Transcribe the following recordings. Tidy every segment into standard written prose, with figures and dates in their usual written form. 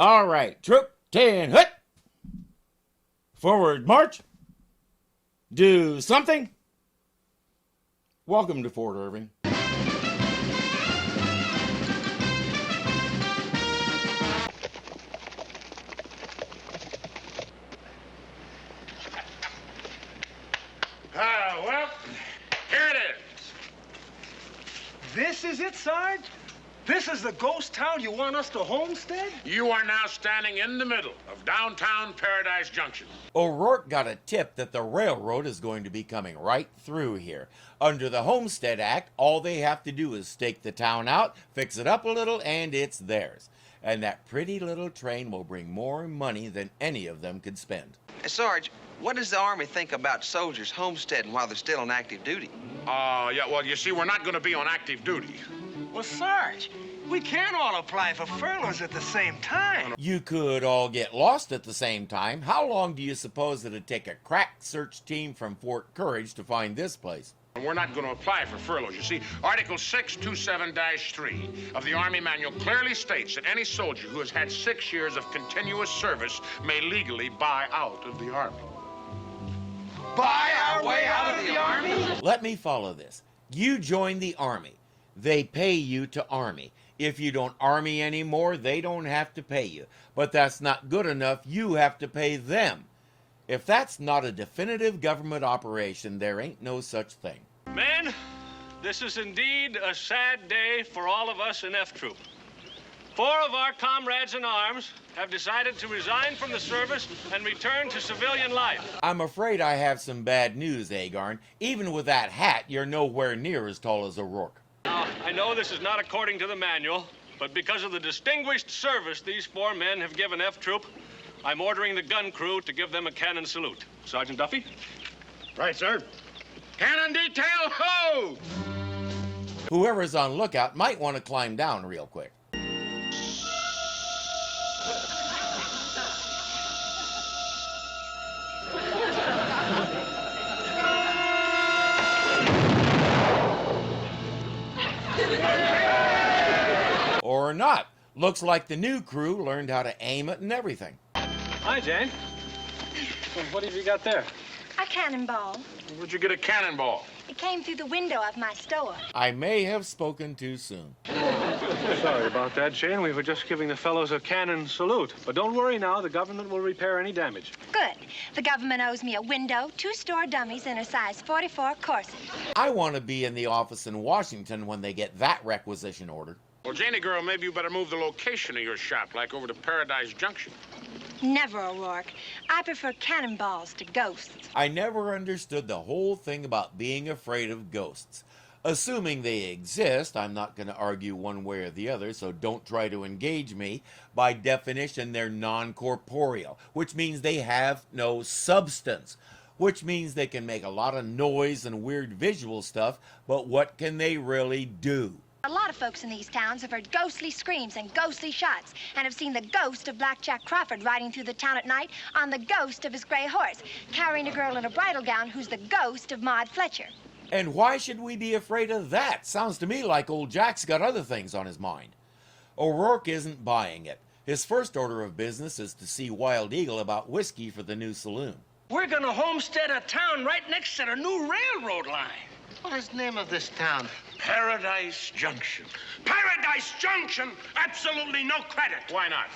All right, troop 10, hut! Forward march! Do something! Welcome to Fort Irving. Well, here it is. This is it, Sarge? This is the ghost town you want us to homestead? You are now standing in the middle of downtown Paradise Junction. O'Rourke got a tip that the railroad is going to be coming right through here. Under the Homestead Act, all they have to do is stake the town out, fix it up a little, and it's theirs. And that pretty little train will bring more money than any of them could spend. Sarge, what does the Army think about soldiers homesteading while they're still on active duty? Yeah, well, you see, we're not going to be on active duty. Well, Sarge, we can't all apply for furloughs at the same time. You could all get lost at the same time. How long do you suppose it'd take a crack search team from Fort Courage to find this place? We're not going to apply for furloughs. You see, Article 627-3 of the Army Manual clearly states that any soldier who has had 6 years of continuous service may legally buy out of the Army. Buy our way out of the Army? Let me follow this. You join the Army. They pay you to Army. If you don't Army anymore, they don't have to pay you. But that's not good enough. You have to pay them. If that's not a definitive government operation, there ain't no such thing. Men, this is indeed a sad day for all of us in F Troop. 4 of our comrades in arms have decided to resign from the service and return to civilian life. I'm afraid I have some bad news, Agarn. Even with that hat, you're nowhere near as tall as O'Rourke. Now, I know this is not according to the manual, but because of the distinguished service these 4 men have given F Troop, I'm ordering the gun crew to give them a cannon salute. Sergeant Duffy? Right, sir. Cannon detail, ho! Whoever's on lookout might want to climb down real quick. Or not. Looks like the new crew learned how to aim it and everything. Hi, Jane. Well, what have you got there? A cannonball. Where'd you get a cannonball? It came through the window of my store. I may have spoken too soon. Sorry about that, Jane. We were just giving the fellows a cannon salute. But don't worry now, the government will repair any damage. Good. The government owes me a window, 2 store dummies, and a size 44 corset. I want to be in the office in Washington when they get that requisition order. Well, Janie girl, maybe you better move the location of your shop, like over to Paradise Junction. Never, O'Rourke. I prefer cannonballs to ghosts. I never understood the whole thing about being afraid of ghosts. Assuming they exist, I'm not going to argue one way or the other, so don't try to engage me. By definition, they're non-corporeal, which means they have no substance, which means they can make a lot of noise and weird visual stuff, but what can they really do? A lot of folks in these towns have heard ghostly screams and ghostly shots and have seen the ghost of Black Jack Crawford riding through the town at night on the ghost of his gray horse, carrying a girl in a bridal gown who's the ghost of Maud Fletcher. And why should we be afraid of that? Sounds to me like old Jack's got other things on his mind. O'Rourke isn't buying it. His first order of business is to see Wild Eagle about whiskey for the new saloon. We're gonna homestead a town right next to the new railroad line. What is the name of this town? Paradise Junction. Paradise Junction? Absolutely no credit. Why not?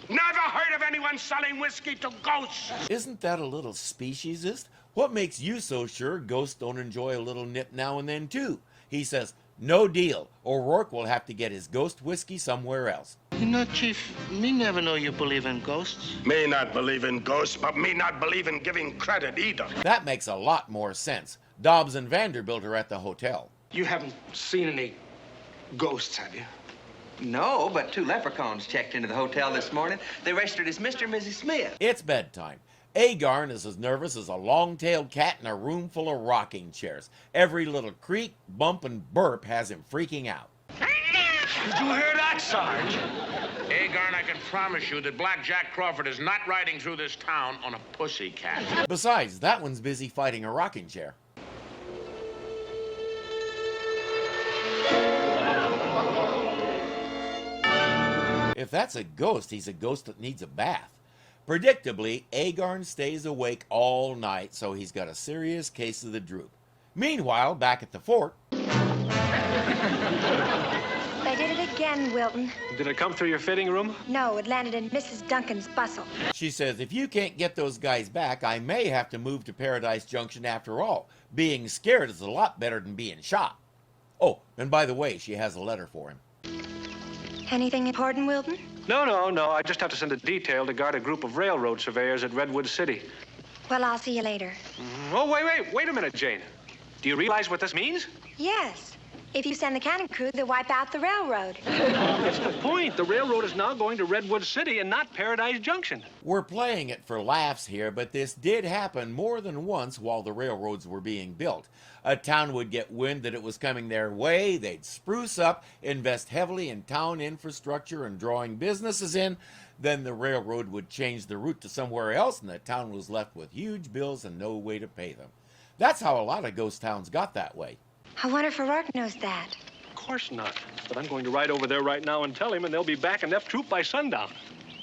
Never heard of anyone selling whiskey to ghosts. Isn't that a little speciesist? What makes you so sure ghosts don't enjoy a little nip now and then, too? He says, no deal. O'Rourke will have to get his ghost whiskey somewhere else. You know, Chief, me never know you believe in ghosts. Me not believe in ghosts, but me not believe in giving credit either. That makes a lot more sense. Dobbs and Vanderbilt are at the hotel. You haven't seen any ghosts, have you? No, but 2 leprechauns checked into the hotel this morning. They registered as Mr. and Mrs. Smith. It's bedtime. Agarn is as nervous as a long-tailed cat in a room full of rocking chairs. Every little creak, bump, and burp has him freaking out. Did you hear that, Sarge? Agarn, I can promise you that Black Jack Crawford is not riding through this town on a pussy cat. Besides, that one's busy fighting a rocking chair. If that's a ghost, he's a ghost that needs a bath. Predictably, Agarn stays awake all night, so he's got a serious case of the droop. Meanwhile, back at the fort... They did it again, Wilton. Did it come through your fitting room? No, it landed in Mrs. Duncan's bustle. She says, if you can't get those guys back, I may have to move to Paradise Junction after all. Being scared is a lot better than being shot. Oh, and by the way, she has a letter for him. Anything important, Wilton? No. I just have to send a detail to guard a group of railroad surveyors at Redwood City. Well, I'll see you later. Oh, wait a minute, Jane. Do you realize what this means? Yes. If you send the cannon crew, they'll wipe out the railroad. That's the point. The railroad is now going to Redwood City and not Paradise Junction. We're playing it for laughs here, but this did happen more than once while the railroads were being built. A town would get wind that it was coming their way, they'd spruce up, invest heavily in town infrastructure and drawing businesses in, then the railroad would change the route to somewhere else and the town was left with huge bills and no way to pay them. That's how a lot of ghost towns got that way. I wonder if O'Rourke knows that. Of course not. But I'm going to ride over there right now and tell him, and they'll be back in F Troop by sundown.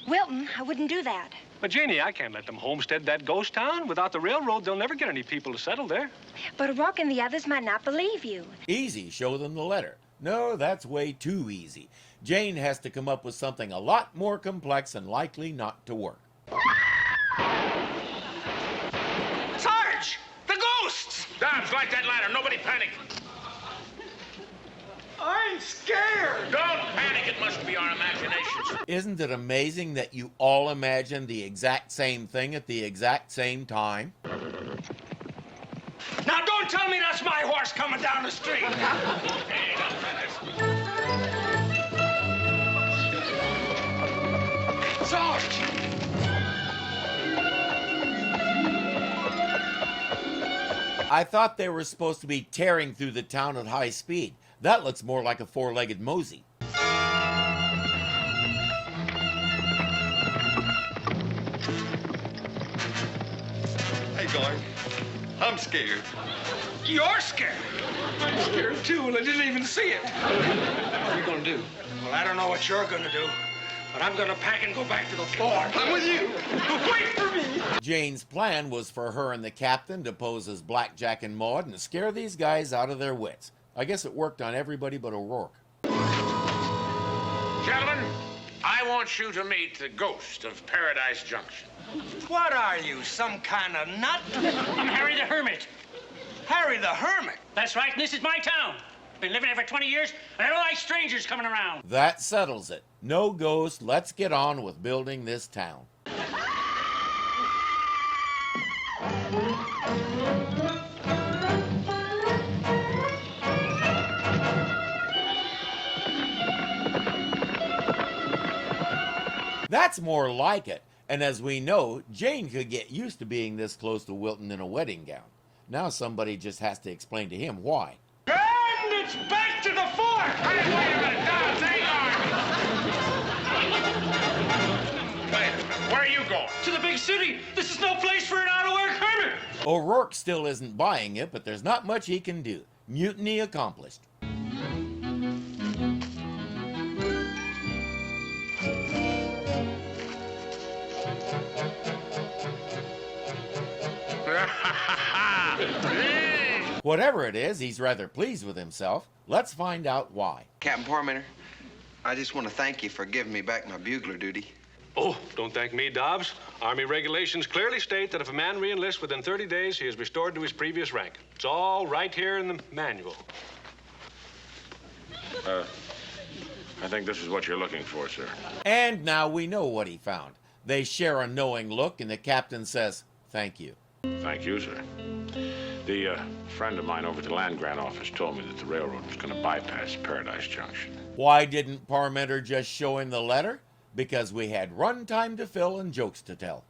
Wilton, I wouldn't do that. But, Janie, I can't let them homestead that ghost town. Without the railroad, they'll never get any people to settle there. But O'Rourke and the others might not believe you. Easy, show them the letter. No, that's way too easy. Jane has to come up with something a lot more complex and likely not to work. Sarge! The ghosts! Dobbs, light that ladder. Nobody panic. I'm scared! Don't panic. It must be our imaginations. Isn't it amazing that you all imagine the exact same thing at the exact same time? Now don't tell me that's my horse coming down the street. Sarge! I thought they were supposed to be tearing through the town at high speed. That looks more like a four-legged mosey. Hey, Garn. I'm scared. You're scared. I'm scared too, and I didn't even see it. What are you gonna do? Well, I don't know what you're gonna do, but I'm gonna pack and go back to the fort. I'm with you. Wait for me! Jane's plan was for her and the captain to pose as Blackjack and Maud and scare these guys out of their wits. I guess it worked on everybody but O'Rourke. Gentlemen, I want you to meet the ghost of Paradise Junction. What are you, some kind of nut? I'm Harry the Hermit. Harry the Hermit? That's right, and this is my town. Been living here for 20 years, and I don't like strangers coming around. That settles it. No ghost, let's get on with building this town. That's more like it. And as we know, Jane could get used to being this close to Wilton in a wedding gown. Now somebody just has to explain to him why. And it's back to the fort! Hey, wait a minute, Dobbs, Agarn! Wait a minute, where are you going? To the big city. This is no place for an out-of-work hermit. O'Rourke still isn't buying it, but there's not much he can do. Mutiny accomplished. Whatever it is, he's rather pleased with himself. Let's find out why. Captain Parmenter, I just want to thank you for giving me back my bugler duty. Oh, don't thank me, Dobbs. Army regulations clearly state that if a man re-enlists within 30 days, he is restored to his previous rank. It's all right here in the manual. I think this is what you're looking for, sir. And now we know what he found. They share a knowing look, and the captain says, "Thank you." Thank you, sir. The friend of mine over at the land grant office told me that the railroad was going to bypass Paradise Junction. Why didn't Parmenter just show him the letter? Because we had run time to fill and jokes to tell.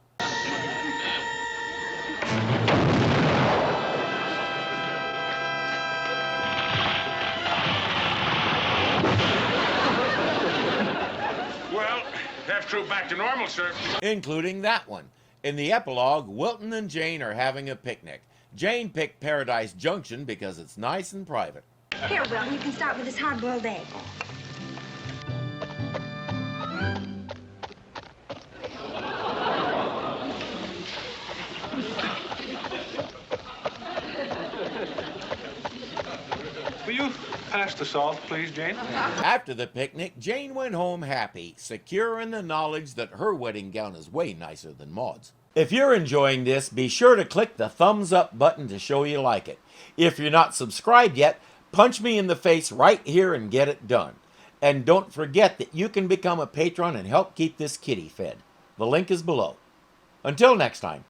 Well, F Troop back to normal, sir. Including that one. In the epilogue, Wilton and Jane are having a picnic. Jane picked Paradise Junction because it's nice and private. Here, Wilton, you can start with this hard-boiled egg. Will you pass the salt, please, Jane? After the picnic, Jane went home happy, secure in the knowledge that her wedding gown is way nicer than Maud's. If you're enjoying this, be sure to click the thumbs up button to show you like it. If you're not subscribed yet, punch me in the face right here and get it done. And don't forget that you can become a patron and help keep this kitty fed. The link is below. Until next time.